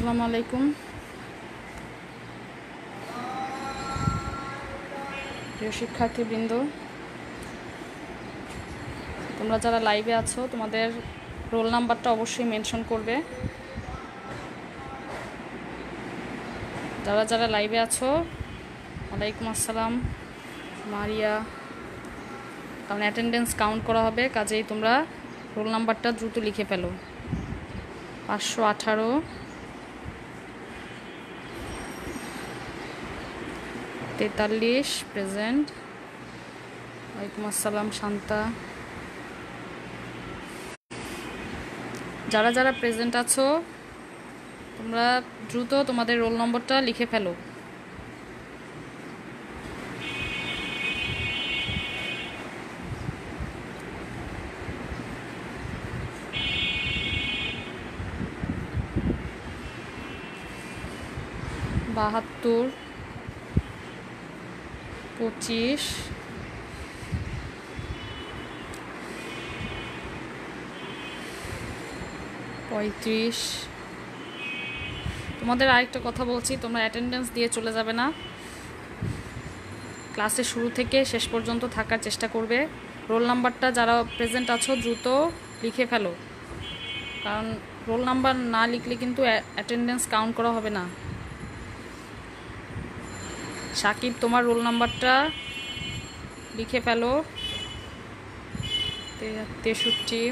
আসসালামু আলাইকুম প্রিয় শিক্ষার্থীবৃন্দ, তোমরা যারা লাইভে আছো তোমাদের রোল নাম্বারটা অবশ্যই মেনশন করবে। যারা যারা লাইভে আছো, ওয়ালাইকুম আসসালাম মারিয়া। কারণ অ্যাটেন্ডেন্স কাউন্ট করা হবে, কাজেই তোমরা রোল নাম্বারটা দ্রুত লিখে ফেলো। 518 43 প্রেজেন্ট। ওয়ালাইকুম আসসালাম শান্তা। যারা যারা প্রেজেন্ট আছো তোমরা দ্রুত তোমাদের রোল নম্বরটা লিখে ফেলো। বাহাত্তর 25 35। তোমাদের আরেকটা কথা বলছি, তোমরা অ্যাটেন্ডেন্স দিয়ে চলে যাবে না, ক্লাসের শুরু থেকে শেষ পর্যন্ত থাকার চেষ্টা করবে। রোল নাম্বারটা যারা প্রেজেন্ট আছো দ্রুত লিখে ফেলো, কারণ রোল নাম্বার না লিখলে কিন্তু অ্যাটেন্ডেন্স কাউন্ট করা হবে না। সাকিব, তোমার রোল নাম্বারটা লিখে ফেলো। 63।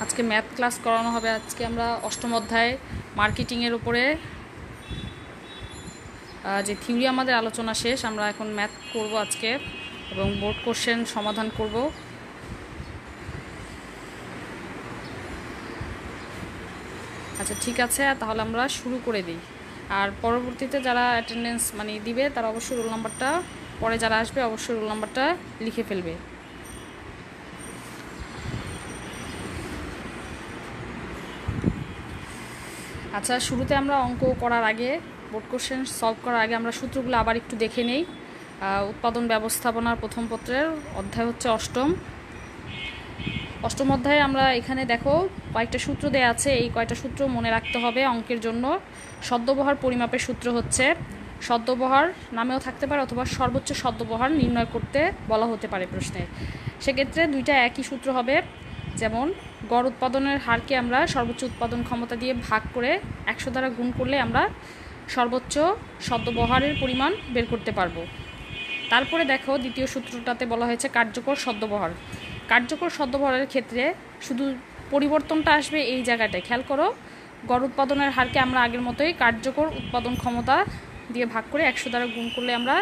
আজকে ম্যাথ ক্লাস করানো হবে। আজকে আমরা অষ্টম অধ্যায় মার্কেটিংয়ের উপরে যে থিওরি আমাদের আলোচনা শেষ, আমরা এখন ম্যাথ করব আজকে এবং বোর্ড কোশ্চেন সমাধান করব। আচ্ছা ঠিক আছে, তাহলে আমরা শুরু করে দিই। আর পরবর্তীতে যারা অ্যাটেন্ডেন্স দিবে তারা অবশ্যই রোল নাম্বারটা, পরে যারা আসবে অবশ্যই রোল নাম্বারটা লিখে ফেলবে। আচ্ছা, শুরুতে আমরা অঙ্ক করার আগে, বোর্ড কোশ্চেন সলভ করার আগে আমরা সূত্রগুলো আবার একটু দেখে নেই। উৎপাদন ব্যবস্থাপনার প্রথম পত্রের অধ্যায় হচ্ছে অষ্টম অধ্যায়ে আমরা এখানে দেখো কয়েকটা সূত্র দেয়া আছে। এই কয়টা সূত্র মনে রাখতে হবে অঙ্কের জন্য। সদ্যবহার পরিমাপের সূত্র হচ্ছে, সদ্যবহার নামেও থাকতে পারে অথবা সর্বোচ্চ সদ্যবহার নির্ণয় করতে বলা হতে পারে প্রশ্নে। সেক্ষেত্রে দুইটা একই সূত্র হবে। যেমন গড় উৎপাদনের হারকে আমরা সর্বোচ্চ উৎপাদন ক্ষমতা দিয়ে ভাগ করে 100 দ্বারা গুণ করলে আমরা সর্বোচ্চ সদ্যবহারের পরিমাণ বের করতে পারবো। তারপরে দেখো দ্বিতীয় সূত্রটাতে বলা হয়েছে কার্যকর সদ্যবহার। কার্যকর সদ্যবহারের ক্ষেত্রে শুধু পরিবর্তনটা আসবে এই জায়গাটায়, খেয়াল করো। গড় উৎপাদনের হারকে আমরা আগের মতোই কার্যকর উৎপাদন ক্ষমতা দিয়ে ভাগ করে 100 দ্বারা গুণ করলে আমরা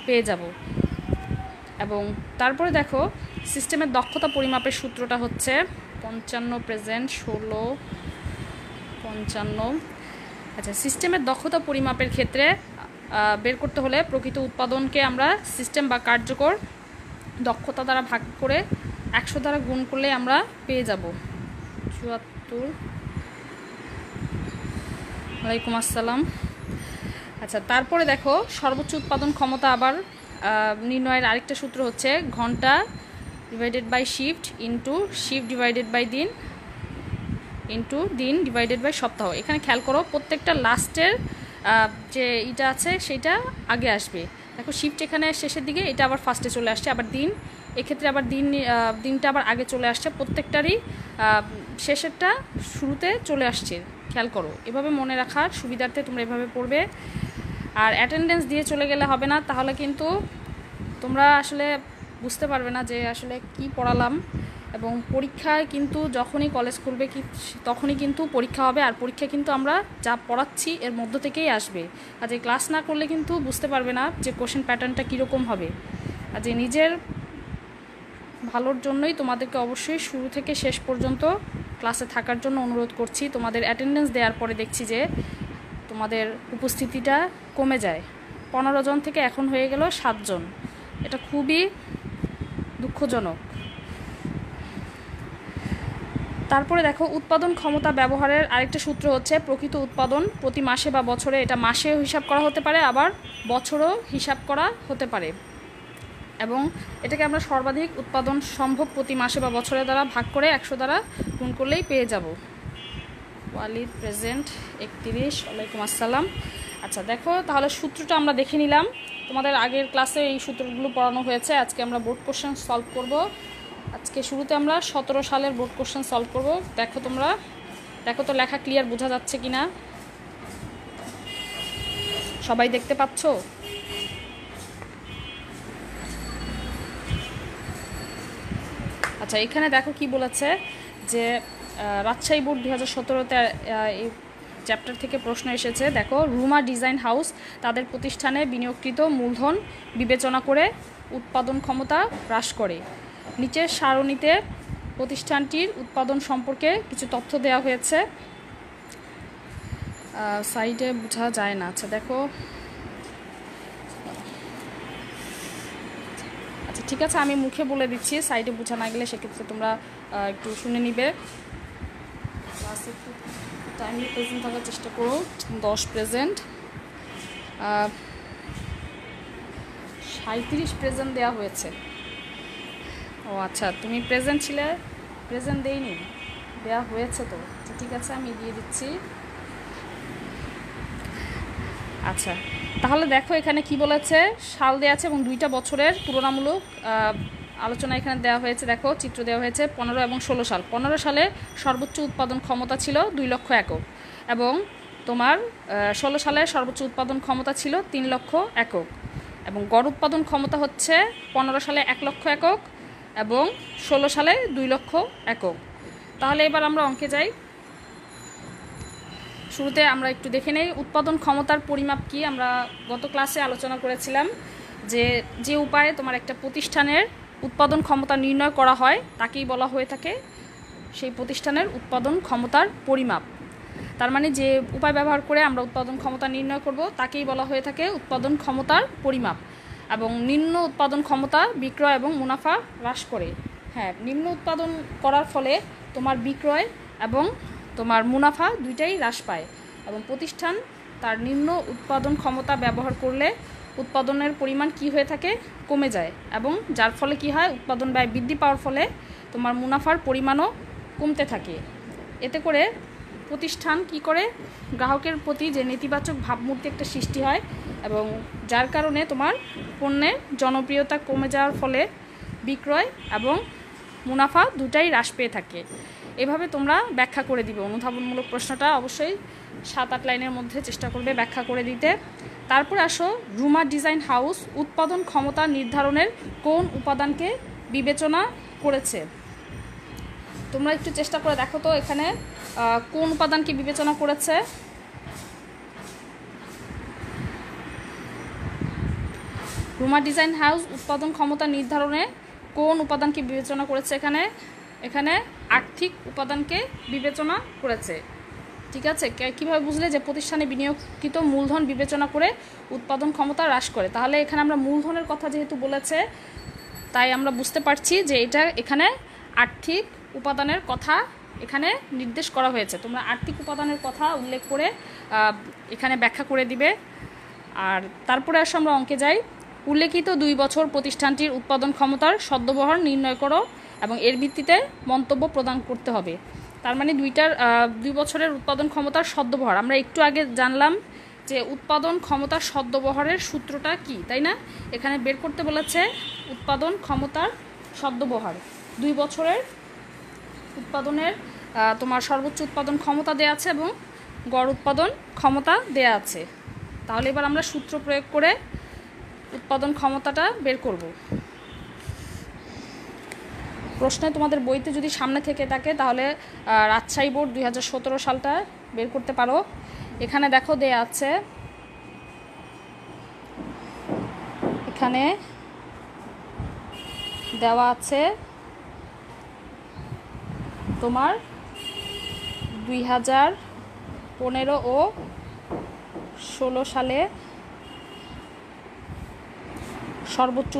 পেয়ে যাব। এবং তারপরে দেখো সিস্টেমের দক্ষতা পরিমাপের সূত্রটা হচ্ছে 55 প্রেজেন্ট 16 55। আচ্ছা, সিস্টেমের দক্ষতা পরিমাপের ক্ষেত্রে বের করতে হলে প্রকৃত উৎপাদনকে আমরা সিস্টেম বা কার্যকর দক্ষতা দ্বারা ভাগ করে 100 দ্বারা গুণ করলে আমরা পেয়ে যাব 74। ওয়ালাইকুম আসসালাম। আচ্ছা, তারপরে দেখো সর্বোচ্চ উৎপাদন ক্ষমতা আবার নির্ণয়ের আরেকটা সূত্র হচ্ছে ঘন্টা divided by shift into shift divided by দিন ইন্টু দিন ডিভাইডেড বাই সপ্তাহ। এখানে খেয়াল করো প্রত্যেকটা লাস্টের যে এটা আছে সেটা আগে আসবে। দেখো শিফট এখানে শেষের দিকে, এটা আবার ফার্স্টে চলে আসছে। আবার দিন, এক্ষেত্রে আবার দিনটা আবার আগে চলে আসছে। প্রত্যেকটারই শেষেরটা শুরুতে চলে আসছে। খেয়াল করো, এভাবে মনে রাখার সুবিধার্থে তোমরা এভাবে পড়বে। আর অ্যাটেন্ডেন্স দিয়ে চলে গেলে হবে না, তাহলে কিন্তু তোমরা আসলে বুঝতে পারবে না যে আসলে কি পড়ালাম। এবং পরীক্ষায় কিন্তু যখনই কলেজ খুলবে তখনই কিন্তু পরীক্ষা হবে, আর পরীক্ষা কিন্তু আমরা যা পড়াচ্ছি এর মধ্য থেকেই আসবে। আর যে ক্লাস না করলে কিন্তু বুঝতে পারবে না যে কোশ্চেন প্যাটার্নটা কীরকম হবে। আর যে নিজের ভালোর জন্যই তোমাদেরকে অবশ্যই শুরু থেকে শেষ পর্যন্ত ক্লাসে থাকার জন্য অনুরোধ করছি। তোমাদের অ্যাটেন্ডেন্স দেওয়ার পরে দেখছি যে তোমাদের উপস্থিতিটা কমে যায়, 15 জন থেকে এখন হয়ে গেল 7 জন। এটা খুবই দুঃখজনক। তারপরে দেখো উৎপাদন ক্ষমতা ব্যবহারের আরেকটা সূত্র হচ্ছে প্রকৃত উৎপাদন প্রতি মাসে বা বছরে। এটা মাসেও হিসাব করা হতে পারে, আবার বছরও হিসাব করা হতে পারে। এবং এটাকে আমরা সর্বাধিক উৎপাদন সম্ভব প্রতি মাসে বা বছরের দ্বারা ভাগ করে 100 দ্বারা গুণ করলেই পেয়ে যাব। ওয়ালিদ প্রেজেন্ট 31। ওয়ালাইকুম আসসালাম। আচ্ছা দেখো, তাহলে সূত্রটা আমরা দেখে নিলাম। তোমাদের আগের ক্লাসে এই সূত্রগুলো পড়ানো হয়েছে। আজকে আমরা বোর্ড কোশ্চেন সলভ করব। আজকে শুরুতে আমরা 17 সালের বোর্ড কোশ্চেন সলভ করব। দেখো তোমরা, দেখো তো লেখা ক্লিয়ার বোঝা যাচ্ছে কিনা, সবাই দেখতে পাচ্ছ? আচ্ছা, এখানে দেখো কি বলেছে যে রাজশাহী বোর্ড 2017-তে এই চ্যাপ্টার থেকে প্রশ্ন এসেছে। দেখো, রুমা ডিজাইন হাউস তাদের প্রতিষ্ঠানে বিনিয়োগকৃত মূলধন বিবেচনা করে উৎপাদন ক্ষমতা হ্রাস করে। নিচের সারণীতে প্রতিষ্ঠানটির উৎপাদন সম্পর্কে কিছু তথ্য দেওয়া হয়েছে। সাইডে বোঝা যায় না। আচ্ছা দেখো, আচ্ছা ঠিক আছে, আমি মুখে বলে দিচ্ছি, সাইডে বোঝা না গেলে সেক্ষেত্রে তোমরা একটু শুনে নিবে। ক্লাসে একটু টাইমলি প্রেজেন্ট থাকার চেষ্টা করো। 10 প্রেজেন্ট, 37 প্রেজেন্ট দেওয়া হয়েছে। ও আচ্ছা, তুমি প্রেজেন্ট ছিলে, প্রেজেন্ট দেইনি, দেওয়া হয়েছে তো। ঠিক আছে, আমি দিয়ে দিচ্ছি। আচ্ছা তাহলে দেখো, এখানে কি বলেছে, সাল দেওয়া আছে এবং 2টা বছরের তুলনামূলক আলোচনা এখানে দেওয়া হয়েছে। দেখো চিত্র দেওয়া হয়েছে 15 এবং 16 সাল। 15 সালে সর্বোচ্চ উৎপাদন ক্ষমতা ছিল 2 লক্ষ একক এবং তোমার 16 সালে সর্বোচ্চ উৎপাদন ক্ষমতা ছিল 3 লক্ষ একক এবং গড় উৎপাদন ক্ষমতা হচ্ছে 15 সালে 1 লক্ষ একক এবং 16 সালে 2 লক্ষ একক। তাহলে এবার আমরা অঙ্কে যাই। শুরুতে আমরা একটু দেখে নেই উৎপাদন ক্ষমতার পরিমাপ কি। আমরা গত ক্লাসে আলোচনা করেছিলাম যে উপায়ে তোমার একটা প্রতিষ্ঠানের উৎপাদন ক্ষমতা নির্ণয় করা হয় তাকেই বলা হয়ে থাকে সেই প্রতিষ্ঠানের উৎপাদন ক্ষমতার পরিমাপ। তার মানে যে উপায় ব্যবহার করে আমরা উৎপাদন ক্ষমতা নির্ণয় করব তাকেই বলা হয়ে থাকে উৎপাদন ক্ষমতার পরিমাপ। এবং নিম্ন উৎপাদন ক্ষমতা বিক্রয় এবং মুনাফা হ্রাস করে। হ্যাঁ, নিম্ন উৎপাদন করার ফলে তোমার বিক্রয় এবং তোমার মুনাফা দুইটাই হ্রাস পায় এবং প্রতিষ্ঠান তার নিম্ন উৎপাদন ক্ষমতা ব্যবহার করলে উৎপাদনের পরিমাণ কি হয়ে থাকে, কমে যায় এবং যার ফলে কি হয়, উৎপাদন ব্যয় বৃদ্ধি পাওয়ার ফলে তোমার মুনাফার পরিমাণও কমতে থাকে। এতে করে প্রতিষ্ঠান কি করে, গ্রাহকের প্রতি যে নেতিবাচক ভাবমূর্তি একটা সৃষ্টি হয় এবং যার কারণে তোমার পণ্যের জনপ্রিয়তা কমে যাওয়ার ফলে বিক্রয় এবং মুনাফা দুটাই হ্রাস পেয়ে থাকে। এভাবে তোমরা ব্যাখ্যা করে দিবে। অনুধাবনমূলক প্রশ্নটা অবশ্যই 7-8 লাইনের মধ্যে চেষ্টা করবে ব্যাখ্যা করে দিতে। তারপরে আসো, রুমা ডিজাইন হাউস উৎপাদন ক্ষমতা নির্ধারণের কোন উপাদানকে বিবেচনা করেছে? তোমরা একটু চেষ্টা করে দেখো তো এখানে কোন উপাদানকে বিবেচনা করেছে। রুমা ডিজাইন হাউস উৎপাদন ক্ষমতা নির্ধারণে কোন উপাদানকে বিবেচনা করেছে? এখানে আর্থিক উপাদানকে বিবেচনা করেছে। ঠিক আছে, কীভাবে বুঝলে যে প্রতিষ্ঠানে বিনিয়োগকৃত মূলধন বিবেচনা করে উৎপাদন ক্ষমতা হ্রাস করে? তাহলে এখানে আমরা মূলধনের কথা যেহেতু বলেছে তাই আমরা বুঝতে পারছি যে এখানে আর্থিক উপাদানের কথা এখানে নির্দেশ করা হয়েছে। তোমরা আর্থিক উপাদানের কথা উল্লেখ করে এখানে ব্যাখ্যা করে দিবে। আর তারপরে আসো আমরা অঙ্কে যাই। উল্লেখিত 2 বছর প্রতিষ্ঠানটির উৎপাদন ক্ষমতার সদ্ব্যবহার নির্ণয় করো এবং এর ভিত্তিতে মন্তব্য প্রদান করতে হবে। তার মানে 2 বছরের উৎপাদন ক্ষমতার সদ্ব্যবহার আমরা একটু আগে জানলাম যে উৎপাদন ক্ষমতার সদ্ব্যবহারের সূত্রটা কি, তাই না? এখানে বের করতে বলেছে উৎপাদন ক্ষমতার সদ্ব্যবহার। 2 বছরের উৎপাদনের তোমার সর্বোচ্চ উৎপাদন ক্ষমতা দেয়া আছে এবং গড় উৎপাদন ক্ষমতা দেয়া আছে। তাহলে এবার আমরা সূত্র প্রয়োগ করে উৎপাদন ক্ষমতাটা বের করব। প্রশ্নে তোমাদের বইতে যদি সামনে থেকে থাকে তাহলে রাজশাহী বোর্ড 2017 সালটা বের করতে পারো। এখানে দেখো দেয়া আছে, এখানে দেওয়া আছে তোমার 2015 ও 16 সালে সর্বোচ্চ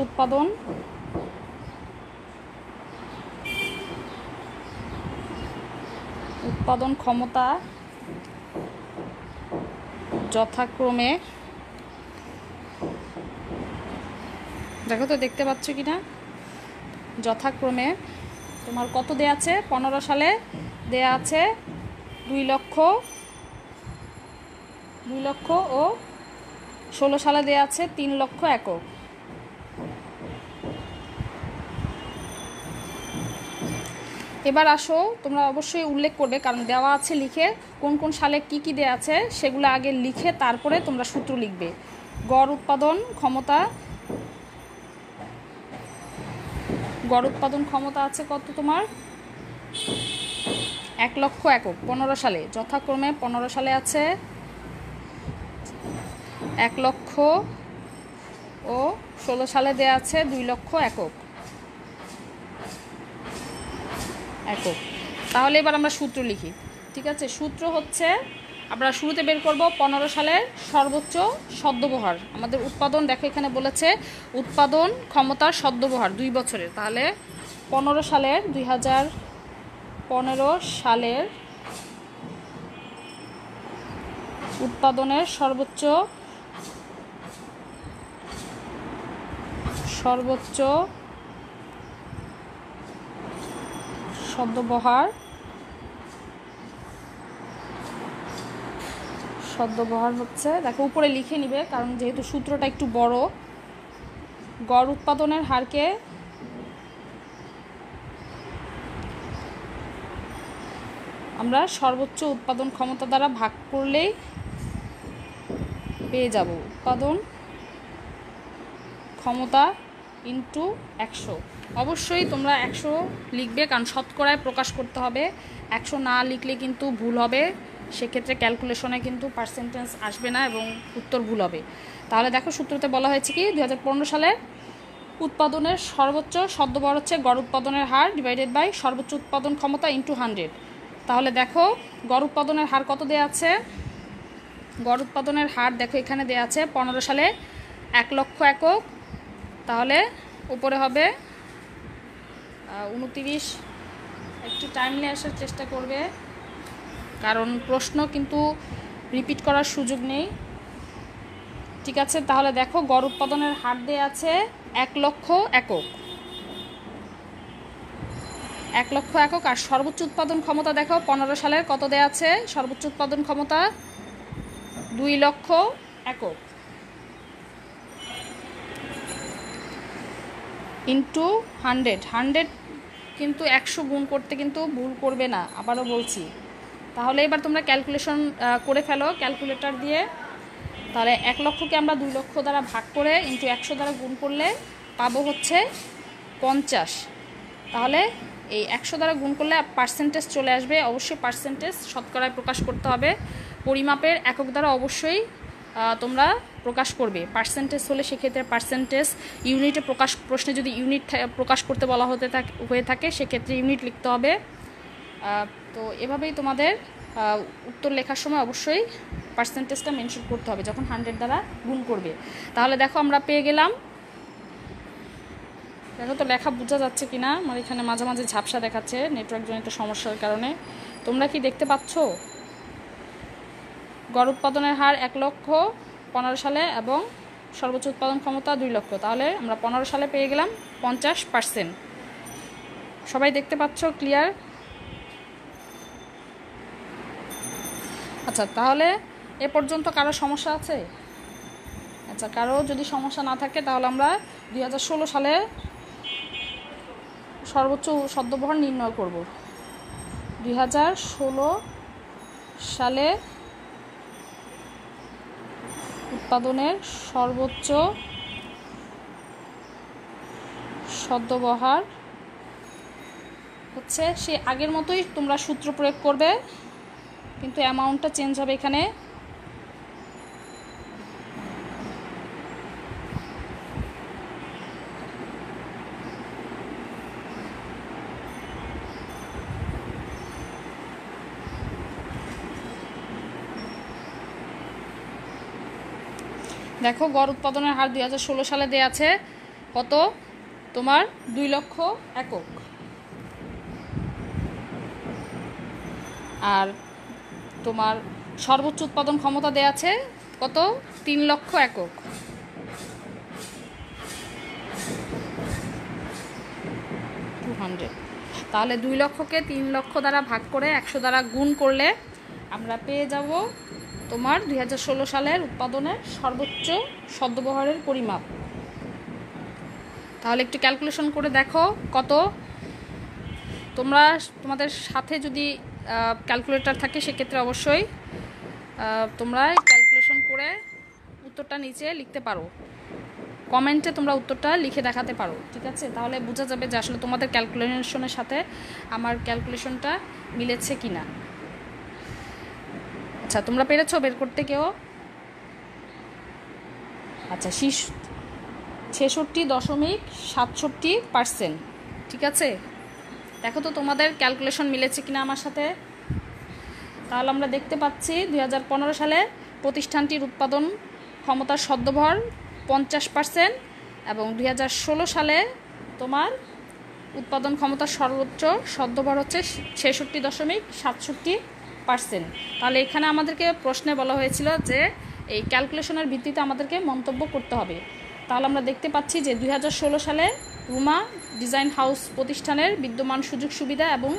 উৎপাদন ক্ষমতা যথাক্রমে, দেখো তো দেখতে পাচ্ছ কিনা, যথাক্রমে তোমার কত দেয়া আছে? 15 সালে দেয়া আছে 2 লক্ষ ও 16 সালে দেওয়া আছে 3 লক্ষ একক। এবার আসো, তোমরা অবশ্যই উল্লেখ করবে, কারণ দেওয়া আছে লিখে, কোন কোন সালে কি কি দেওয়া আছে সেগুলো আগে লিখে তারপরে তোমরা সূত্র লিখবে। গড় উৎপাদন ক্ষমতা আছে কত তোমার? 1 লক্ষ একক 15 সালে, যথাক্রমে 15 সালে আছে 1 লক্ষ ও 16 সালে দেওয়া আছে 2 লক্ষ একক। তাহলে এবার আমরা সূত্র লিখি, ঠিক আছে? সূত্র হচ্ছে, আমরা শুরুতে বের করব 15 সালের সর্বোচ্চ সদ্যবহার। আমাদের উৎপাদন দেখো এখানে বলেছে উৎপাদন ক্ষমতার সদ্যবহার 2 বছরের, তাহলে 2015 সালের উৎপাদনের সর্বোচ্চ সদ্যবহার হচ্ছে, দেখো উপরে লিখে নিবে, কারণ যেহেতু সূত্রটা একটু বড়। গড় উৎপাদনের হারকে আমরা সর্বোচ্চ উৎপাদন ক্ষমতা দ্বারা ভাগ করলেই পেয়ে যাব উৎপাদন ক্ষমতা ইন্টু 100। অবশ্যই তোমরা 100 লিখবে, কারণ শতকরায় প্রকাশ করতে হবে। 100 না লিখলে কিন্তু ভুল হবে, সেক্ষেত্রে ক্যালকুলেশনে কিন্তু পার্সেন্টেজ আসবে না এবং উত্তর ভুল হবে। তাহলে দেখো সূত্রতে বলা হয়েছে কি, 2015 সালে উৎপাদনের সর্বোচ্চ সদ্যবহার হচ্ছে গড় উৎপাদনের হার ডিভাইডেড বাই সর্বোচ্চ উৎপাদন ক্ষমতা ইন্টু 100। তাহলে দেখো গড় উৎপাদনের হার কত দেওয়া আছে? গড় উৎপাদনের হার দেখো এখানে দেওয়া আছে 15 সালে 1 লক্ষ একক, তাহলে উপরে হবে 29। একটু টাইমলি আসার চেষ্টা করবে, কারণ প্রশ্ন কিন্তু রিপিট করার সুযোগ নেই, ঠিক আছে? তাহলে দেখো গড় উৎপাদনের হার দেওয়া আছে 1 লক্ষ একক, আর সর্বোচ্চ উৎপাদন ক্ষমতা দেখো 15 সালের কত দেওয়া আছে? সর্বোচ্চ উৎপাদন ক্ষমতা 2 লক্ষ একক ইন্টু 100 কিন্তু 100 গুণ করতে কিন্তু ভুল করবে না, আবারও বলছি। তাহলে এবার তোমরা ক্যালকুলেশন করে ফেলো ক্যালকুলেটর দিয়ে। তাহলে 1 লক্ষকে আমরা 2 লক্ষ দ্বারা ভাগ করে ইন্টু 100 দ্বারা গুণ করলে পাবো হচ্ছে 50। তাহলে এই 100 দ্বারা গুণ করলে পার্সেন্টেজ চলে আসবে। অবশ্যই পার্সেন্টেজ শতকরায় প্রকাশ করতে হবে, পরিমাপের একক দ্বারা অবশ্যই তোমরা প্রকাশ করবে। পার্সেন্টেজ হলে সেক্ষেত্রে পার্সেন্টেজ, ইউনিটে প্রশ্নে যদি ইউনিট প্রকাশ করতে বলা হয়ে থাকে সেক্ষেত্রে ইউনিট লিখতে হবে। তো এভাবেই তোমাদের উত্তর লেখার সময় অবশ্যই পার্সেন্টেজটা মেনশন করতে হবে যখন 100 দ্বারা গুণ করবে। তাহলে দেখো আমরা পেয়ে গেলাম, দেখো তো লেখা বোঝা যাচ্ছে কি না, আমার এখানে মাঝে মাঝে ঝাপসা দেখাচ্ছে নেটওয়ার্কজনিত সমস্যার কারণে। তোমরা কি দেখতে পাচ্ছ? গড় উৎপাদনের হার 1 লক্ষ 15 সালে এবং সর্বোচ্চ উৎপাদন ক্ষমতা 2 লক্ষ, তাহলে আমরা 15 সালে পেয়ে গেলাম 50%। সবাই দেখতে পাচ্ছ? ক্লিয়ার? আচ্ছা, তাহলে এ পর্যন্ত কারো সমস্যা আছে? আচ্ছা, কারো যদি সমস্যা না থাকে তাহলে আমরা 2016 সালে সর্বোচ্চ সদ্যবহার নির্ণয় করব। 2016 সালে উৎপাদনের সর্বোচ্চ সদ্যবহার হচ্ছে সে আগের মতোই তোমরা সূত্র প্রয়োগ করবে, কিন্তু অ্যামাউন্টটা চেঞ্জ হবে এখানে। দেখো গড় উৎপাদনের হার 2016 সালে দেওয়া আছে কত? তোমার 2 লক্ষ একক, আর তোমার সর্বোচ্চ উৎপাদন ক্ষমতা দেওয়া আছে কত? 3 লক্ষ একক। তাহলে 2 লক্ষকে 3 লক্ষ দ্বারা ভাগ করে 100 দ্বারা গুণ করলে আমরা পেয়ে যাব তোমার 2016 সালের উৎপাদনের সর্বোচ্চ সদ্ব্যবহারের পরিমাপ। তাহলে একটু ক্যালকুলেশন করে দেখো কত। তোমাদের সাথে যদি ক্যালকুলেটর থাকে সেক্ষেত্রে অবশ্যই তোমরা ক্যালকুলেশন করে উত্তরটা নিচে লিখতে পারো, কমেন্টে তোমরা উত্তরটা লিখে দেখাতে পারো, ঠিক আছে? তাহলে বোঝা যাবে যে আসলে তোমাদের ক্যালকুলেশনের সাথে আমার ক্যালকুলেশনটা মিলেছে কি না। আচ্ছা, তোমরা পেরেছো বের করতে কেউ? আচ্ছা, 66.67%, ঠিক আছে? দেখো তো তোমাদের ক্যালকুলেশন মিলেছে কিনা আমার সাথে। তাহলে আমরা দেখতে পাচ্ছি 2015 সালে প্রতিষ্ঠানটির উৎপাদন ক্ষমতার সদ্ব্যবহার 50% এবং 2016 সালে তোমার উৎপাদন ক্ষমতার সর্বোচ্চ সদ্ব্যবহার হচ্ছে 66.67%। তাহলে এখানে আমাদেরকে প্রশ্নে বলা হয়েছিল যে এই ক্যালকুলেশনের ভিত্তিতে আমাদেরকে মন্তব্য করতে হবে। তাহলে আমরা দেখতে পাচ্ছি যে 2016 সালে রুমা ডিজাইন হাউস প্রতিষ্ঠানের বিদ্যমান সুযোগ সুবিধা এবং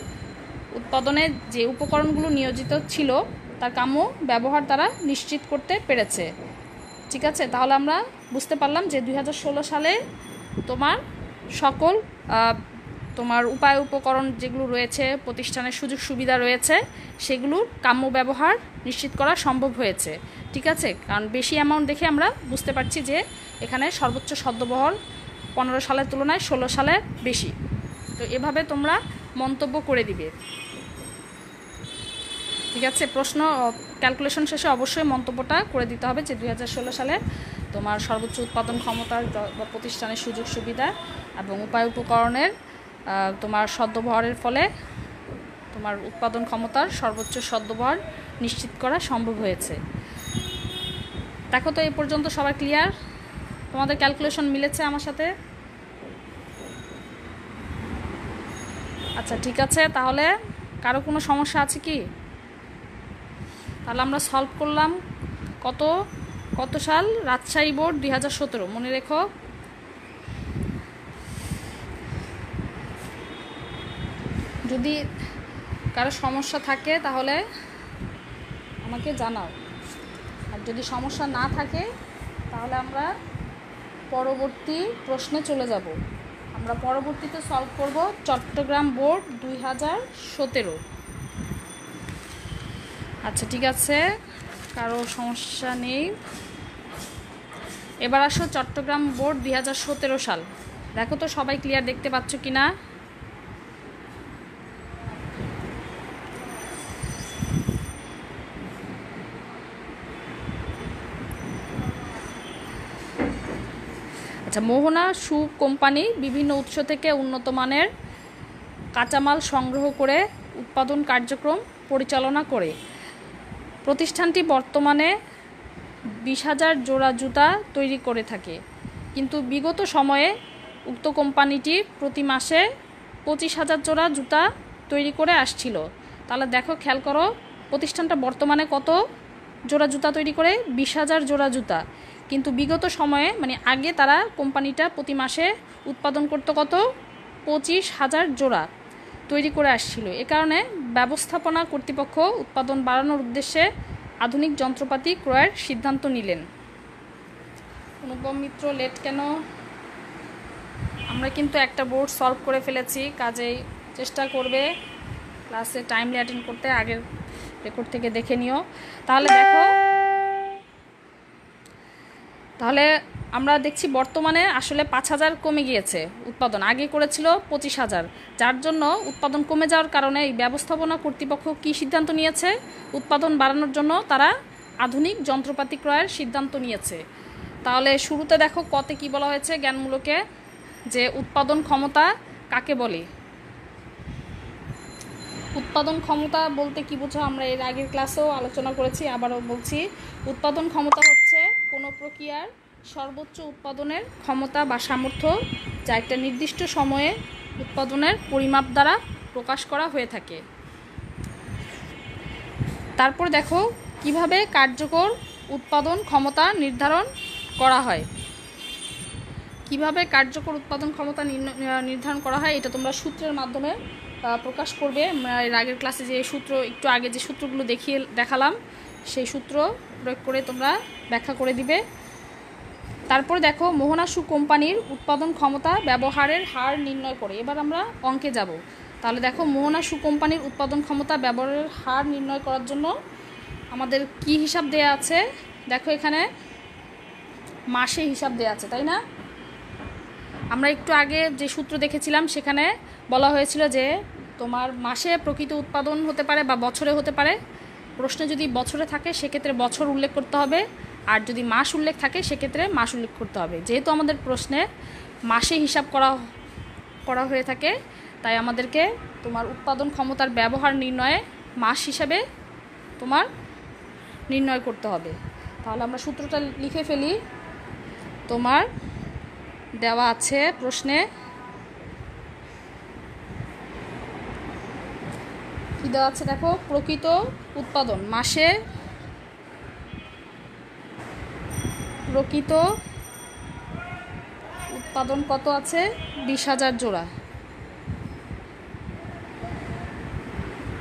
উৎপাদনে যে উপকরণগুলো নিয়োজিত ছিল তার কাম্য ব্যবহার তারা নিশ্চিত করতে পেরেছে, ঠিক আছে? তাহলে আমরা বুঝতে পারলাম যে 2016 সালে তোমার সকল তোমার উপায় উপকরণ যেগুলো রয়েছে, প্রতিষ্ঠানের সুযোগ সুবিধা রয়েছে, সেগুলোর কাম্য ব্যবহার নিশ্চিত করা সম্ভব হয়েছে, ঠিক আছে? কারণ বেশি অ্যামাউন্ট দেখে আমরা বুঝতে পারছি যে এখানে সর্বোচ্চ সদ্ব্যবহার 15 সালের তুলনায় 16 সালে বেশি। তো এভাবে তোমরা মন্তব্য করে দিবে, ঠিক আছে? প্রশ্ন ক্যালকুলেশন শেষে অবশ্যই মন্তব্যটা করে দিতে হবে যে 2016 সালে তোমার সর্বোচ্চ উৎপাদন ক্ষমতার বা প্রতিষ্ঠানের সুযোগ সুবিধা এবং উপায় উপকরণের তোমার সদ্ব্যবহারের ফলে তোমার উৎপাদন ক্ষমতার সর্বোচ্চ সদ্ব্যবহার নিশ্চিত করা সম্ভব হয়েছে। দেখো তো এই পর্যন্ত সবাই ক্লিয়ার? তোমাদের ক্যালকুলেশন মিলেছে আমার সাথে? আচ্ছা, ঠিক আছে। তাহলে কারো কোনো সমস্যা আছে কি? তাহলে আমরা সলভ করলাম কত সাল? রাজশাহী বোর্ড 2017, মনে রেখো। যদি কারো সমস্যা থাকে তাহলে আমাকে জানাও, আর যদি সমস্যা না থাকে তাহলে আমরা পরবর্তী প্রশ্নে চলে যাব। আমরা পরবর্তীতে সলভ করব চট্টগ্রাম বোর্ড 2017। আচ্ছা, ঠিক আছে, কারো সমস্যা নেই। এবার আসো চট্টগ্রাম বোর্ড 2017 সাল। দেখো তো সবাই ক্লিয়ার দেখতে পাচ্ছ কি না? আচ্ছা, মোহনা শু কোম্পানি বিভিন্ন উৎস থেকে উন্নত মানের কাঁচামাল সংগ্রহ করে উৎপাদন কার্যক্রম পরিচালনা করে। প্রতিষ্ঠানটি বর্তমানে 20,000 জোড়া জুতা তৈরি করে থাকে, কিন্তু বিগত সময়ে উক্ত কোম্পানিটি প্রতি মাসে 25,000 জোড়া জুতা তৈরি করে আসছিল। তাহলে দেখো, খেয়াল করো, প্রতিষ্ঠানটা বর্তমানে কত জোড়া জুতা তৈরি করে? 20,000 জোড়া জুতা, কিন্তু বিগত সময়ে মানে আগে তারা কোম্পানিটা প্রতি মাসে উৎপাদন করতে কত? 25,000 জোড়া তৈরি করে আসছিল। এ কারণে ব্যবস্থাপনা কর্তৃপক্ষ উৎপাদন বাড়ানোর উদ্দেশ্যে আধুনিক যন্ত্রপাতি ক্রয়ের সিদ্ধান্ত নিলেন। অনুপম মিত্র, লেট কেন? আমরা কিন্তু একটা বোর্ড সলভ করে ফেলেছি, কাজেই চেষ্টা করবে ক্লাসে টাইমলি অ্যাটেন্ড করতে, আগের রেকর্ড থেকে দেখে নিও। তাহলে দেখো, তাহলে আমরা দেখছি বর্তমানে আসলে 5,000 কমে গিয়েছে উৎপাদন, আগে করেছিল 25,000, যার জন্য উৎপাদন কমে যাওয়ার কারণে এই ব্যবস্থাপনা কর্তৃপক্ষ কী সিদ্ধান্ত নিয়েছে? উৎপাদন বাড়ানোর জন্য তারা আধুনিক যন্ত্রপাতি ক্রয়ের সিদ্ধান্ত নিয়েছে। তাহলে শুরুতে দেখো কতে কি বলা হয়েছে জ্ঞানমূলকে, যে উৎপাদন ক্ষমতা কাকে বলে। উৎপাদন ক্ষমতা বলতে কি বোঝো আমরা এর আগের ক্লাসেও আলোচনা করেছি, আবারও বলছি। উৎপাদন ক্ষমতা হচ্ছে কোনো প্রক্রিয়ার সর্বোচ্চ উৎপাদনের ক্ষমতা বা সামর্থ্য, যা একটা নির্দিষ্ট সময়ে উৎপাদনের পরিমাপ দ্বারা প্রকাশ করা হয়ে থাকে। তারপর দেখো কিভাবে কার্যকর উৎপাদন ক্ষমতা নির্ধারণ করা হয়। কিভাবে কার্যকর উৎপাদন ক্ষমতা নির্ধারণ করা হয় এটা তোমরা সূত্রের মাধ্যমে প্রকাশ করবে। এর আগের ক্লাসে যে সূত্র, একটু আগে যে সূত্রগুলো দেখালাম সেই সূত্র প্রয়োগ করে তোমরা ব্যাখ্যা করে দিবে। তারপরে দেখো মোহনা শু কোম্পানির উৎপাদন ক্ষমতা ব্যবহারের হার নির্ণয় করে। এবার আমরা অঙ্কে যাব। তাহলে দেখো মোহনা শু কোম্পানির উৎপাদন ক্ষমতা ব্যবহারের হার নির্ণয় করার জন্য আমাদের কি হিসাব দেয়া আছে দেখো, এখানে মাসে হিসাব দেয়া আছে, তাই না? আমরা একটু আগে যে সূত্র দেখেছিলাম সেখানে বলা হয়েছিল যে তোমার মাসে প্রকৃত উৎপাদন হতে পারে বা বছরে হতে পারে। প্রশ্নে যদি বছরে থাকে সেক্ষেত্রে বছর উল্লেখ করতে হবে, আর যদি মাস উল্লেখ থাকে সেক্ষেত্রে মাস উল্লেখ করতে হবে। যেহেতু আমাদের প্রশ্নে মাসে হিসাব করা হয়ে থাকে, তাই আমাদেরকে তোমার উৎপাদন ক্ষমতার ব্যবহার নির্ণয়ে মাস হিসাবে তোমার নির্ণয় করতে হবে। তাহলে আমরা সূত্রটা লিখে ফেলি। তোমার দেওয়া আছে প্রশ্নে, কি দেওয়া আছে দেখো, প্রকৃত উৎপাদন মাসে প্রকৃত উৎপাদন কত আছে? 20,000 জোড়া।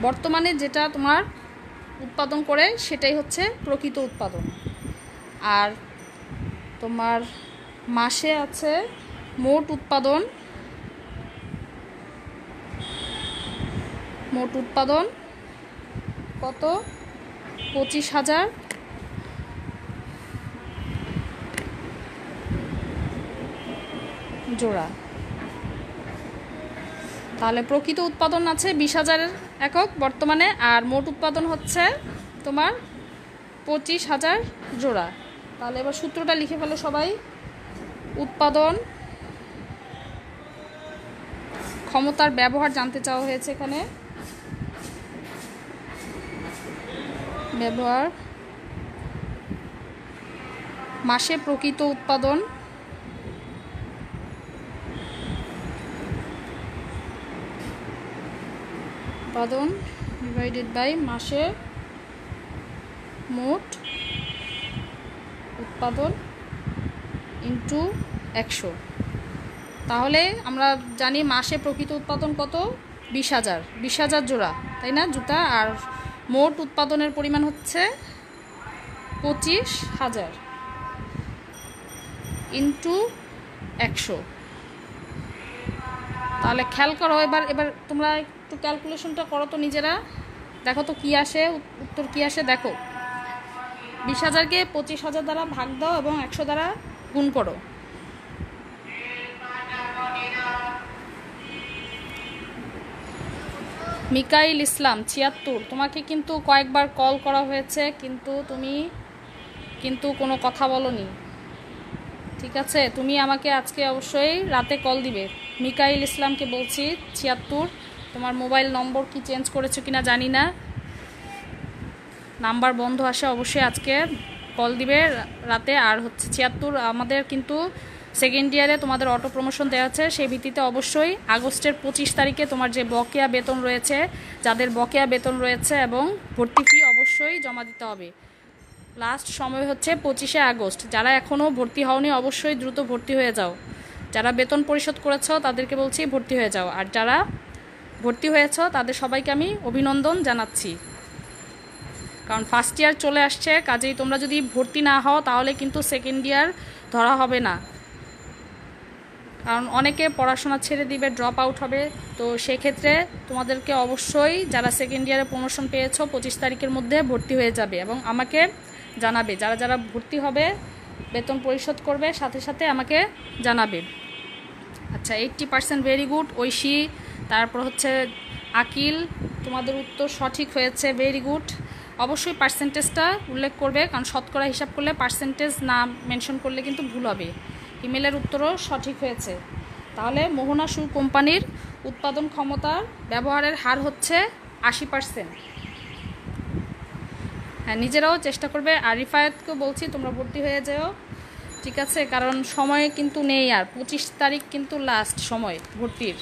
বর্তমানে যেটা তোমার উৎপাদন করে সেটাই হচ্ছে প্রকৃত উৎপাদন। আর তোমার মাসে আছে মোট উৎপাদন কত? 25,000 জোড়া। তাহলে প্রকৃত উৎপাদন আছে 20,000 একক বর্তমানে, আর মোট উৎপাদন হচ্ছে তোমার 25,000 জোড়া। তাহলে এবার সূত্রটা লিখে ফেলো সবাই। উৎপাদন ক্ষমতার ব্যবহার জানতে চাওয়া হয়েছে এখানে। ব্যবহার মাসে প্রকৃত উৎপাদন ডিভাইডেড বাই মাসে মোট উৎপাদন ইন্টু 100। তাহলে আমরা জানি মাসে প্রকৃত উৎপাদন কত? 20,000 জোড়া, তাই না, জুতা। আর মোট উৎপাদনের পরিমাণ হচ্ছে 25,000 ইন্টু 100। তাহলে খেয়াল করো, এবার তোমরা একটু ক্যালকুলেশনটা করো তো নিজেরা, দেখো তো কি আসে, উত্তর কি আসে দেখো। 20,000কে 25,000 দ্বারা ভাগ দাও এবং 100 দ্বারা গুণ করো। মিকাইল ইসলাম 76, তোমাকে কিন্তু কয়েকবার কল করা হয়েছে, তুমি কোনো কথা বলোনি। ঠিক আছে, তুমি আমাকে আজকে অবশ্যই রাতে কল দিবে। মিকাইল ইসলামকে বলছি 76, তোমার মোবাইল নম্বর কি চেঞ্জ করেছো কিনা জানি না, নাম্বার বন্ধ আসে, অবশ্যই আজকে কল দিবে রাতে। আর হচ্ছে 76, আমাদের কিন্তু সেকেন্ড ইয়ারে তোমাদের অটো প্রমোশন দেওয়া আছে, সেই ভিত্তিতে অবশ্যই আগস্টের 25 তারিখে তোমার যে বকেয়া বেতন রয়েছে, যাদের বকেয়া বেতন রয়েছে এবং ভর্তি ফি অবশ্যই জমা দিতে হবে। লাস্ট সময় হচ্ছে 25শে আগস্ট। যারা এখনও ভর্তি হওনি অবশ্যই দ্রুত ভর্তি হয়ে যাও। যারা বেতন পরিশোধ করেছ তাদেরকে বলছি ভর্তি হয়ে যাও, আর যারা ভর্তি হয়েছ তাদের সবাইকে আমি অভিনন্দন জানাচ্ছি, কারণ ফার্স্ট ইয়ার চলে আসছে। কাজেই তোমরা যদি ভর্তি না হও তাহলে কিন্তু সেকেন্ড ইয়ার ধরা হবে না, কারণ অনেকে পড়াশোনা ছেড়ে দিবে, ড্রপ আউট হবে। তো সেক্ষেত্রে তোমাদেরকে অবশ্যই যারা সেকেন্ড ইয়ারে প্রমোশন পেয়েছো 25 তারিখের মধ্যে ভর্তি হয়ে যাবে এবং আমাকে জানাবে। যারা যারা ভর্তি হবে, বেতন পরিশোধ করবে, সাথে সাথে আমাকে জানাবে। আচ্ছা, 80% ভেরি গুড। ঐশী, তারপর হচ্ছে আকিল, তোমাদের উত্তর সঠিক হয়েছে, ভেরি গুড। অবশ্যই পার্সেন্টেজটা উল্লেখ করবে, কারণ শতকরা হিসাব করলে পার্সেন্টেজ না মেনশন করলে কিন্তু ভুল হবে। ইমেলের উত্তরও সঠিক হয়েছে। তাহলে মোহনা শু কোম্পানির উৎপাদন ক্ষমতার ব্যবহারের হার হচ্ছে 80%। হ্যাঁ, নিজেরাও চেষ্টা করবে। আর রিফায়াতকেও বলছি তোমরা ভর্তি হয়ে যাও, ঠিক আছে, কারণ সময় কিন্তু নেই আর, 25 তারিখ কিন্তু লাস্ট সময় ভর্তির।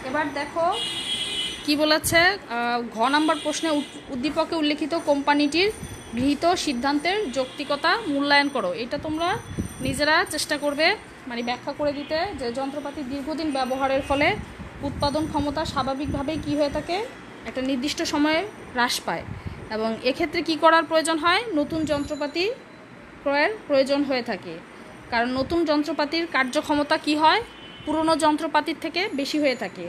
এবার দেখো কি বলেছে, ঘ নাম্বার প্রশ্নে উদ্দীপকে উল্লেখিত কোম্পানিটির গৃহীত সিদ্ধান্তের যৌক্তিকতা মূল্যায়ন করো। এটা তোমরা নিজেরা চেষ্টা করবে মানে ব্যাখ্যা করে দিতে যে যন্ত্রপাতি দীর্ঘদিন ব্যবহারের ফলে উৎপাদন ক্ষমতা স্বাভাবিকভাবেই কী হয়ে থাকে, একটা নির্দিষ্ট সময়ে হ্রাস পায় এবং এক্ষেত্রে কি করার প্রয়োজন হয়, নতুন যন্ত্রপাতি ক্রয়ের প্রয়োজন হয়ে থাকে। কারণ নতুন যন্ত্রপাতির কার্যক্ষমতা কি হয়, পুরনো যন্ত্রপাতির থেকে বেশি হয়ে থাকে।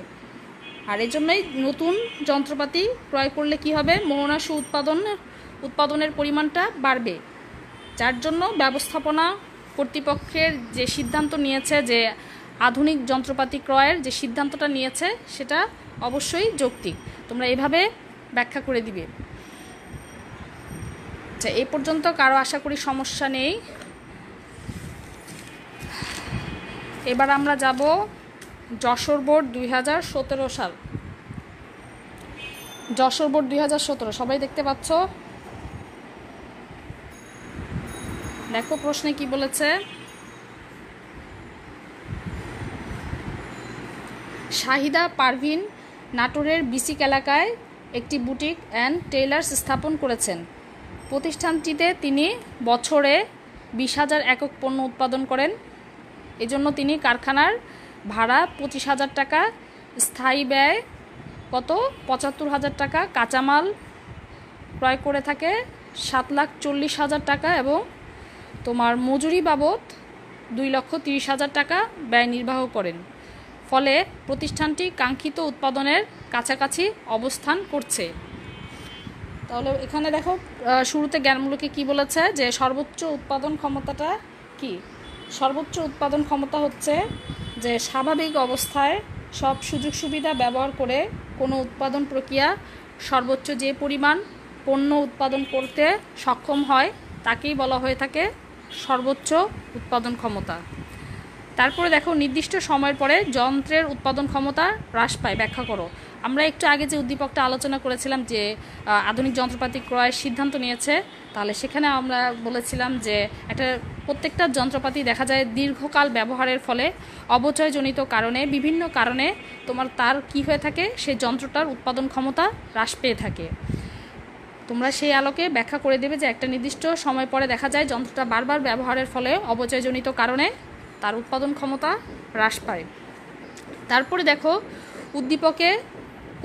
আর এই জন্যই নতুন যন্ত্রপাতি ক্রয় করলে কি হবে, মোহনাশু উৎপাদনের পরিমাণটা বাড়বে। যার জন্য ব্যবস্থাপনা কর্তৃপক্ষের যে সিদ্ধান্ত নিয়েছে, যে আধুনিক যন্ত্রপাতি ক্রয়ের যে সিদ্ধান্তটা নিয়েছে, সেটা অবশ্যই যৌক্তিক। তোমরা এভাবে ব্যাখ্যা করে দিবে। আচ্ছা, এই পর্যন্ত কারো আশা করি সমস্যা নেই। এবার আমরা যাব যশোর বোর্ড 2017 সাল। যশোর বোর্ড 2017 সবাই দেখতে পাচ্ছ? দেখো প্রশ্নে কি বলেছে। শাহিদা পারভিন নাটোরের বিসিক এলাকায় একটি বুটিক অ্যান্ড টেইলার্স স্থাপন করেছেন। প্রতিষ্ঠানটিতে তিনি বছরে 20,000 একক পণ্য উৎপাদন করেন। এজন্য তিনি কারখানার ভাড়া 25,000 টাকা, স্থায়ী ব্যয় কত 75,000 টাকা, কাঁচামাল ক্রয় করে থাকে 7,40,000 টাকা এবং তোমার মজুরি বাবদ 2,30,000 টাকা ব্যয় নির্বাহ করেন। ফলে প্রতিষ্ঠানটি কাঙ্ক্ষিত উৎপাদনের কাছাকাছি অবস্থান করছে। তাহলে এখানে দেখো শুরুতে জ্ঞানমূলকে কি বলেছে, যে সর্বোচ্চ উৎপাদন ক্ষমতাটা কি। সর্বোচ্চ উৎপাদন ক্ষমতা হচ্ছে যে স্বাভাবিক অবস্থায় সব সুযোগ সুবিধা ব্যবহার করে কোনো উৎপাদন প্রক্রিয়া সর্বোচ্চ যে পরিমাণ পণ্য উৎপাদন করতে সক্ষম হয় তাকেই বলা হয়ে থাকে সর্বোচ্চ উৎপাদন ক্ষমতা। তারপরে দেখো নির্দিষ্ট সময়ের পরে যন্ত্রের উৎপাদন ক্ষমতা হ্রাস পায়, ব্যাখ্যা করো। আমরা একটু আগে যে উদ্দীপকটা আলোচনা করেছিলাম যে আধুনিক যন্ত্রপাতি ক্রয়ের সিদ্ধান্ত নিয়েছে, তাহলে সেখানে আমরা বলেছিলাম যে প্রত্যেকটা যন্ত্রপাতি দেখা যায় দীর্ঘকাল ব্যবহারের ফলে অবচয়জনিত কারণে বিভিন্ন কারণে তোমার তার কি হয়ে থাকে, সেই যন্ত্রটার উৎপাদন ক্ষমতা হ্রাস পেয়ে থাকে। তোমরা সেই আলোকে ব্যাখ্যা করে দেবে যে একটা নির্দিষ্ট সময় পরে দেখা যায় যন্ত্রটা বারবার ব্যবহারের ফলে অবচয়জনিত কারণে তার উৎপাদন ক্ষমতা হ্রাস পায়। তারপরে দেখো উদ্দীপকে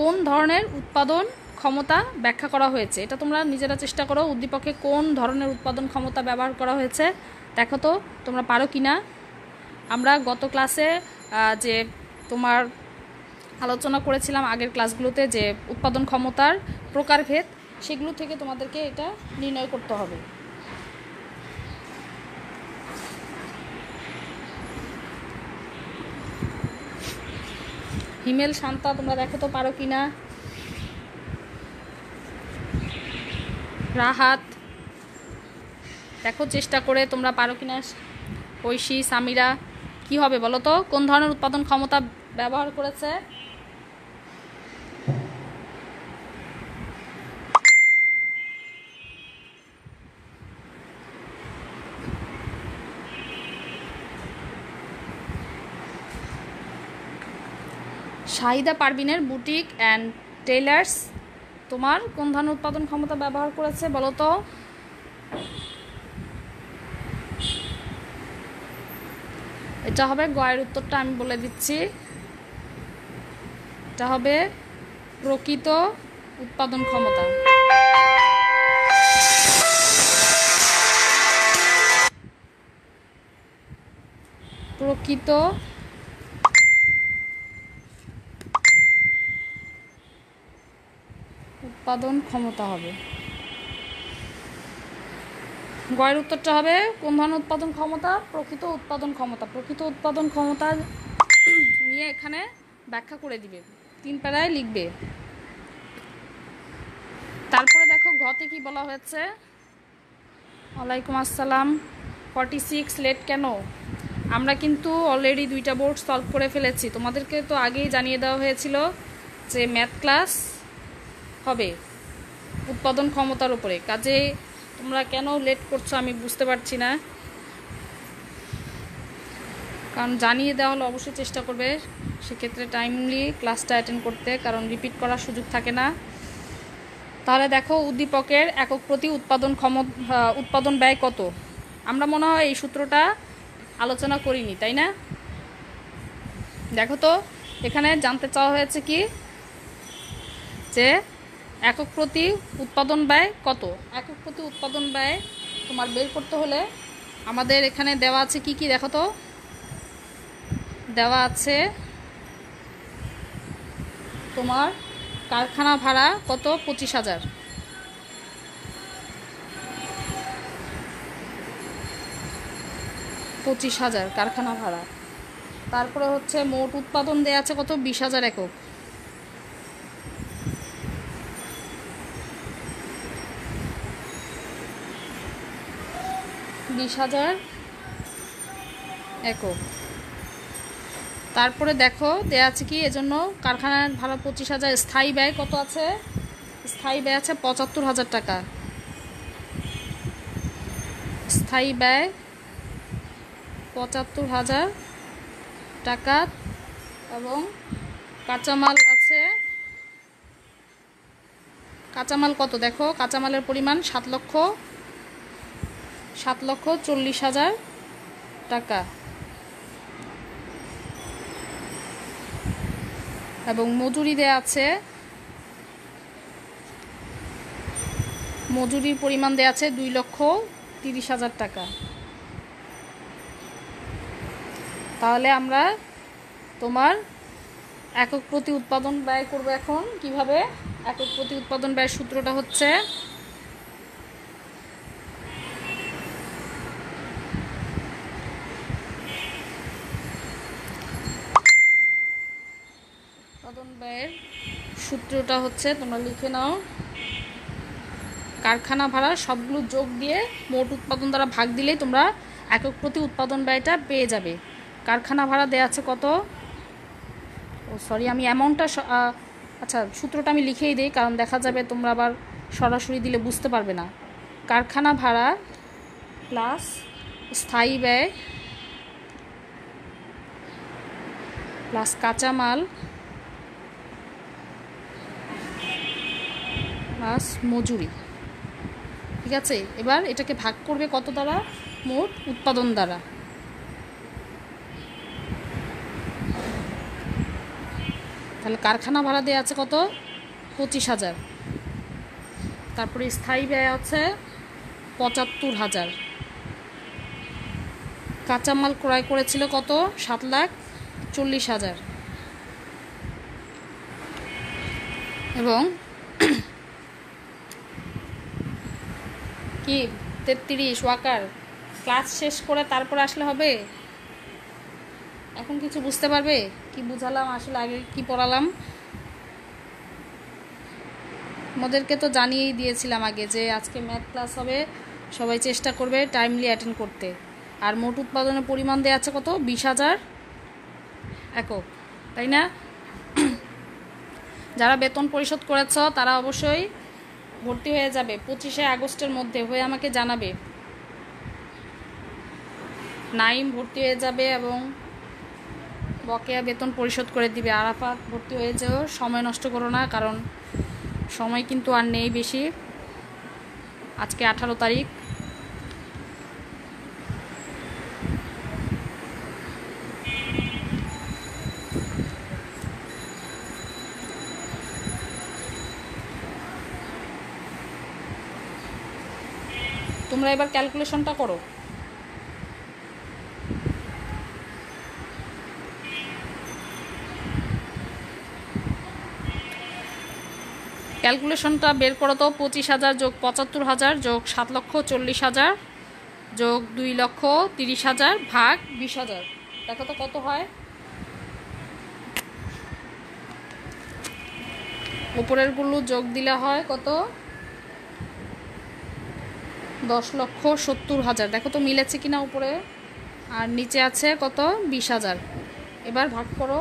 কোন ধরনের উৎপাদন ক্ষমতা ব্যাখ্যা করা হয়েছে, এটা তোমরা নিজেরা চেষ্টা করো। উদ্দীপকে কোন ধরনের উৎপাদন ক্ষমতা ব্যবহার করা হয়েছে দেখো তো তোমরা পারো কি না। আমরা গত ক্লাসে যে তোমার আলোচনা করেছিলাম আগের ক্লাসগুলোতে যে উৎপাদন ক্ষমতার প্রকারভেদ, সেগুলো থেকে তোমাদেরকে এটা নির্ণয় করতে হবে। হিমেল, শান্তা, তোমরা দেখো তো পারো কি না। রাহাত, দেখো চেষ্টা করে তোমরা পারো কি না। ঐশী, সামিরা, কি হবে বলো তো, কোন ধরনের উৎপাদন ক্ষমতা ব্যবহার করেছে। শাহিদা পারভিনের বুটিক অ্যান্ড টেইলার্স তোমার কোন ধরনের উৎপাদন ক্ষমতা ব্যবহার করেছে বলো তো। এটা হবে গয়ের উত্তরটা আমি বলে দিচ্ছি, এটা হবে প্রকৃত উৎপাদন ক্ষমতা। প্রকৃত উৎপাদন ক্ষমতা হবে, গয়ের উত্তরটা হবে কোন ধরনের উৎপাদন ক্ষমতা, প্রকৃত উৎপাদন ক্ষমতা। প্রকৃত উৎপাদন ক্ষমতা নিয়ে এখানে ব্যাখ্যা করে দিবে, 3 প্যারায় লিখবে। তারপরে দেখো ঘতে কি বলা হয়েছে। ওয়ালাইকুম আসসালাম। 46 লেট কেন? আমরা কিন্তু অলরেডি 2টা বোর্ড সলভ করে ফেলেছি, তোমাদেরকে তো আগেই জানিয়ে দেওয়া হয়েছিল যে ম্যাথ ক্লাস হবে উৎপাদন ক্ষমতার উপরে। কাজে তোমরা কেন লেট করছো আমি বুঝতে পারছি না, কারণ জানিয়ে দেওয়া হলে অবশ্যই চেষ্টা করবে সেক্ষেত্রে টাইমলি ক্লাসটা অ্যাটেন্ড করতে, কারণ রিপিট করার সুযোগ থাকে না। তাহলে দেখো উদ্দীপকের একক প্রতি উৎপাদন ব্যয় কত। আমরা মনে হয় এই সূত্রটা আলোচনা করিনি, তাই না? দেখো তো এখানে জানতে চাওয়া হয়েছে কি, যে একক প্রতি উৎপাদন ব্যয় কত। একক প্রতি উৎপাদন ব্যয় তোমার বের করতে হলে আমাদের এখানে দেওয়া আছে কি কি, দেখো তো। দেওয়া আছে তোমার কারখানা ভাড়া কত, 25,000। কারখানা ভাড়া। তারপরে হচ্ছে মোট উৎপাদন দেওয়া আছে কত, 20,000 একক। একক। তারপরে দেখো দেওয়া আছে কি, এজন্য কারখানার ভাড়া 25,000। স্থায়ী ব্যয় কত আছে, স্থায়ী ব্যয় আছে 75,000 টাকা। স্থায়ী ব্যয় 75,000 টাকা। এবং কাঁচামাল আছে, কাঁচামাল কত দেখো, কাঁচামালের পরিমাণ 7,40,000 টাকা। এবং মজুরি দেয়া আছে, মজুরির পরিমাণ দেয়া আছে 2,30,000 টাকা। তাহলে আমরা তোমার একক প্রতি উৎপাদন ব্যয় করব এখন কিভাবে। একক প্রতি উৎপাদন ব্যয়ের সূত্রটা হচ্ছে উৎপাদন ব্যয়ের সূত্রটা হচ্ছে, তোমরা লিখে নাও, কারখানা ভাড়া সবগুলো যোগ দিয়ে মোট উৎপাদন দ্বারা ভাগ দিলেই তোমরা একক প্রতি উৎপাদন ব্যয়টা পেয়ে যাবে। কারখানা ভাড়া দেওয়া আছে কত, আমি অ্যামাউন্টটা, আচ্ছা সূত্রটা আমি লিখেই দিই, কারণ দেখা যাবে তোমরা আবার সরাসরি দিলে বুঝতে পারবে না। কারখানা ভাড়া প্লাস স্থায়ী ব্যয় প্লাস কাঁচামাল প্লাস মজুরি। ঠিক আছে, এবার এটাকে ভাগ করবে কত দ্বারা, মোট উৎপাদন দ্বারা। তাহলে কারখানা ভাড়া দেওয়া আছে কত, 25,000। তারপরে স্থায়ী ব্যয় আছে 75,000। কাঁচামাল ক্রয় করেছিল কত, 7,40,000। এবং কি 33 ওয়াকার। ক্লাস শেষ করে তারপরে আসলে হবে, এখন কিছু বুঝতে পারবে কি বুঝালাম, আসলে আগে কি পড়ালাম। আমাদেরকে তো জানিয়েই দিয়েছিলাম আগে যে আজকে ম্যাথ ক্লাস হবে, সবাই চেষ্টা করবে টাইমলি অ্যাটেন্ড করতে। আর মোট উৎপাদনের পরিমাণ দেওয়া আছে কত, 20,000 একক, তাই না? যারা বেতন পরিশোধ করেছ তারা অবশ্যই ভর্তি হয়ে যাবে 25শে আগস্টের মধ্যে, হয়ে আমাকে জানাবে। নাইম ভর্তি হয়ে যাবে এবং বকেয়া বেতন পরিশোধ করে দিবে। আরাফাত ভর্তি হয়ে যেও, সময় নষ্ট করো না, কারণ সময় কিন্তু আর নেই বেশি। আজকে 18 তারিখ। তোমরা এবার ক্যালকুলেশনটা করো। ক্যালকুলেশনটা বের করো তো। 25,000 যোগ 75,000 যোগ 7,40,000 যোগ 2,30,000 ভাগ 20,000, দেখো তো কত হয়। উপরের গুলো যোগ দিলে হয় কত, 10,70,000। দেখো তো মিলেছে কিনা উপরে, আর নিচে আছে কত, 20,000। এবার ভাগ করো।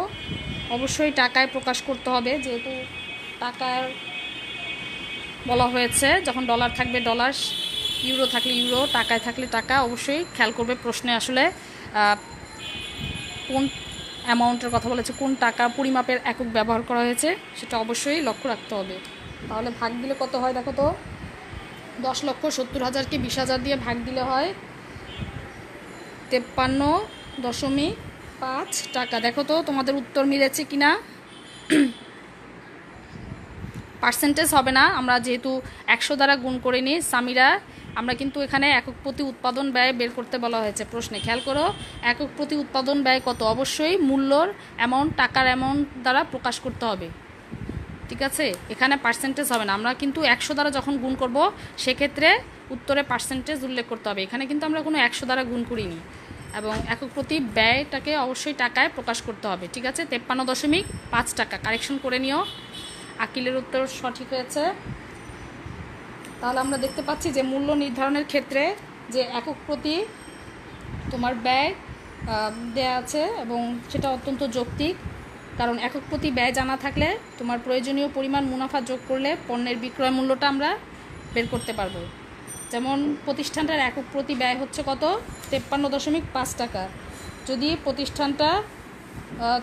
অবশ্যই টাকায় প্রকাশ করতে হবে, যেহেতু টাকার বলা হয়েছে। যখন ডলার থাকবে ডলার, ইউরো থাকলে ইউরো, টাকায় থাকলে টাকা। অবশ্যই খেয়াল করবে প্রশ্নে আসলে কোন অ্যামাউন্টের কথা বলেছে, কোন টাকা পরিমাপের একক ব্যবহার করা হয়েছে, সেটা অবশ্যই লক্ষ্য রাখতে হবে। তাহলে ভাগ দিলে কত হয় দেখো তো, 10,70,000কে 20,000 দিয়ে ভাগ দিলে হয় 53.5 টাকা। দেখো তো তোমাদের উত্তর মিলেছে কিনা। পার্সেন্টেজ হবে না, আমরা যেহেতু 100 দ্বারা গুণ করে নিই সামিরা, আমরা কিন্তু এখানে একক প্রতি উৎপাদন ব্যয় বের করতে বলা হয়েছে প্রশ্নে। খেয়াল করো, একক প্রতি উৎপাদন ব্যয় কত, অবশ্যই মূল্যর অ্যামাউন্ট, টাকার অ্যামাউন্ট দ্বারা প্রকাশ করতে হবে। ঠিক আছে, এখানে পার্সেন্টেজ হবে না। আমরা কিন্তু 100 দ্বারা যখন গুণ করব সেক্ষেত্রে উত্তরে পার্সেন্টেজ উল্লেখ করতে হবে। এখানে কিন্তু আমরা কোনো 100 দ্বারা গুণ করিনি, এবং একক প্রতি ব্যয়টাকে অবশ্যই টাকায় প্রকাশ করতে হবে। ঠিক আছে, 53.5 টাকা। কারেকশন করে নিও। আকিলের উত্তর সঠিক হয়েছে। তাহলে আমরা দেখতে পাচ্ছি যে মূল্য নির্ধারণের ক্ষেত্রে যে একক প্রতি তোমার ব্যয় দেয়া আছে, এবং সেটা অত্যন্ত যৌক্তিক। কারণ একক প্রতি ব্যয় জানা থাকলে তোমার প্রয়োজনীয় পরিমাণ মুনাফা যোগ করলে পণ্যের বিক্রয় মূল্যটা আমরা বের করতে পারবো। যেমন প্রতিষ্ঠানটার একক প্রতি ব্যয় হচ্ছে কত, 53.5 টাকা। যদি প্রতিষ্ঠানটা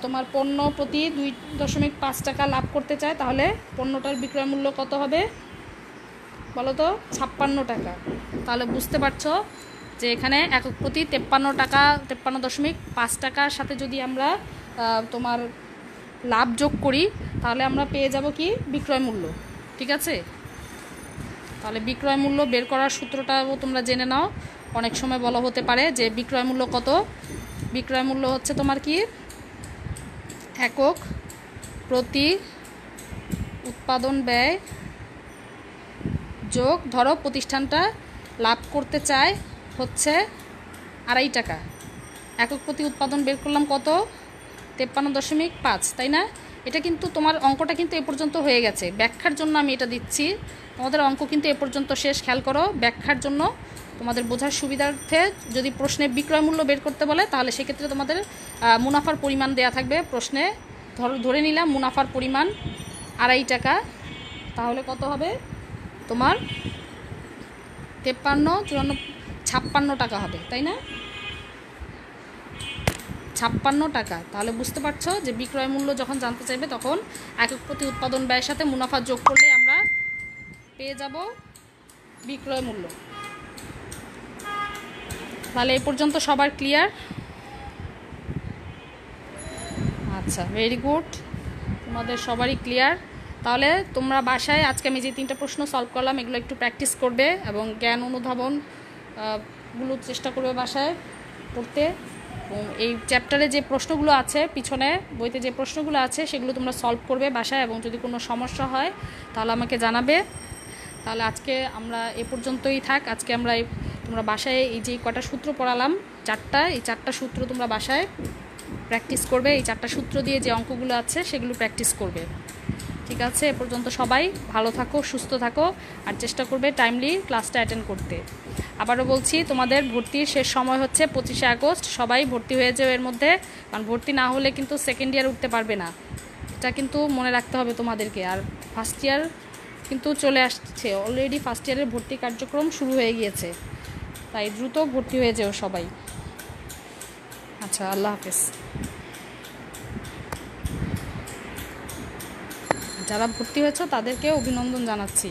তোমার পণ্য প্রতি 2.5 টাকা লাভ করতে চায়, তাহলে পণ্যটার বিক্রয় মূল্য কত হবে বলো তো, 56 টাকা। তাহলে বুঝতে পারছো যে এখানে একক প্রতি 53.5 টাকার সাথে যদি আমরা তোমার লাভ যোগ করি, তাহলে আমরা পেয়ে যাব কি, বিক্রয় মূল্য। ঠিক আছে, তাহলে বিক্রয় মূল্য বের করার সূত্রটাও তোমরা জেনে নাও। অনেক সময় বলা হতে পারে যে বিক্রয় মূল্য কত। বিক্রয় মূল্য হচ্ছে তোমার কি, একক প্রতি উৎপাদন ব্যয় যোগ, ধরো প্রতিষ্ঠানটা লাভ করতে চায় হচ্ছে 2.5 টাকা, একক প্রতি উৎপাদন বের করলাম কত, 53.5, তাই না? এটা কিন্তু তোমার অঙ্কটা কিন্তু এ পর্যন্ত হয়ে গেছে। ব্যাখ্যার জন্য আমি এটা দিচ্ছি, তোমাদের অঙ্ক কিন্তু এ পর্যন্ত শেষ। খেয়াল করো, ব্যাখ্যার জন্য তোমাদের বোঝার সুবিধার্থে যদি প্রশ্নে বিক্রয় মূল্য বের করতে বলে, তাহলে সেক্ষেত্রে তোমাদের মুনাফার পরিমাণ দেয়া থাকবে প্রশ্নে। ধরে নিলাম মুনাফার পরিমাণ 2.5 টাকা, তাহলে কত হবে তোমার 56 টাকা হবে, তাই না? 56 টাকা। তাহলে বুঝতে পারছো যে বিক্রয় মূল্য যখন জানতে চাইবে, তখন একক প্রতি উৎপাদন ব্যয়ের সাথে মুনাফা যোগ করলে আমরা পেয়ে যাব বিক্রয় মূল্য। তাহলে এই পর্যন্ত সবার ক্লিয়ার? আচ্ছা, ভেরি গুড, তোমাদের সবারই ক্লিয়ার। তাহলে তোমরা বাসায় আজকে আমি যে 3টা প্রশ্ন সলভ করলাম, এগুলো একটু প্র্যাকটিস করবে এবং জ্ঞান অনুধাবন গুলো চেষ্টা করবে বাসায় পড়তে। এবং এই চ্যাপ্টারে যে প্রশ্নগুলো আছে, পিছনে বইতে যে প্রশ্নগুলো আছে, সেগুলো তোমরা সলভ করবে বাসায়, এবং যদি কোনো সমস্যা হয় তাহলে আমাকে জানাবে। তাহলে আজকে আমরা এ পর্যন্তই থাক। আজকে আমরা তোমরা বাসায় এই যে কটা সূত্র পড়ালাম, 4টা, এই 4টা সূত্র তোমরা বাসায় প্র্যাকটিস করবে। এই 4টা সূত্র দিয়ে যে অঙ্কগুলো আছে সেগুলো প্র্যাকটিস করবে। ঠিক আছে, এ পর্যন্ত সবাই ভালো থাকো, সুস্থ থাকো, আর চেষ্টা করবে টাইমলি ক্লাসটা অ্যাটেন্ড করতে। আবারও বলছি, তোমাদের ভর্তির শেষ সময় হচ্ছে 25শে আগস্ট। সবাই ভর্তি হয়ে যাও এর মধ্যে, কারণ ভর্তি না হলে কিন্তু সেকেন্ড ইয়ার উঠতে পারবে না। এটা কিন্তু মনে রাখতে হবে তোমাদেরকে। আর ফার্স্ট ইয়ার কিন্তু চলে আসছে, অলরেডি ফার্স্ট ইয়ারের ভর্তি কার্যক্রম শুরু হয়ে গিয়েছে, তাই দ্রুত ভর্তি হয়ে যাও সবাই। আচ্ছা, আল্লাহ হাফেজ। যারা ভর্তি হয়েছে তাদেরকে অভিনন্দন জানাচ্ছি।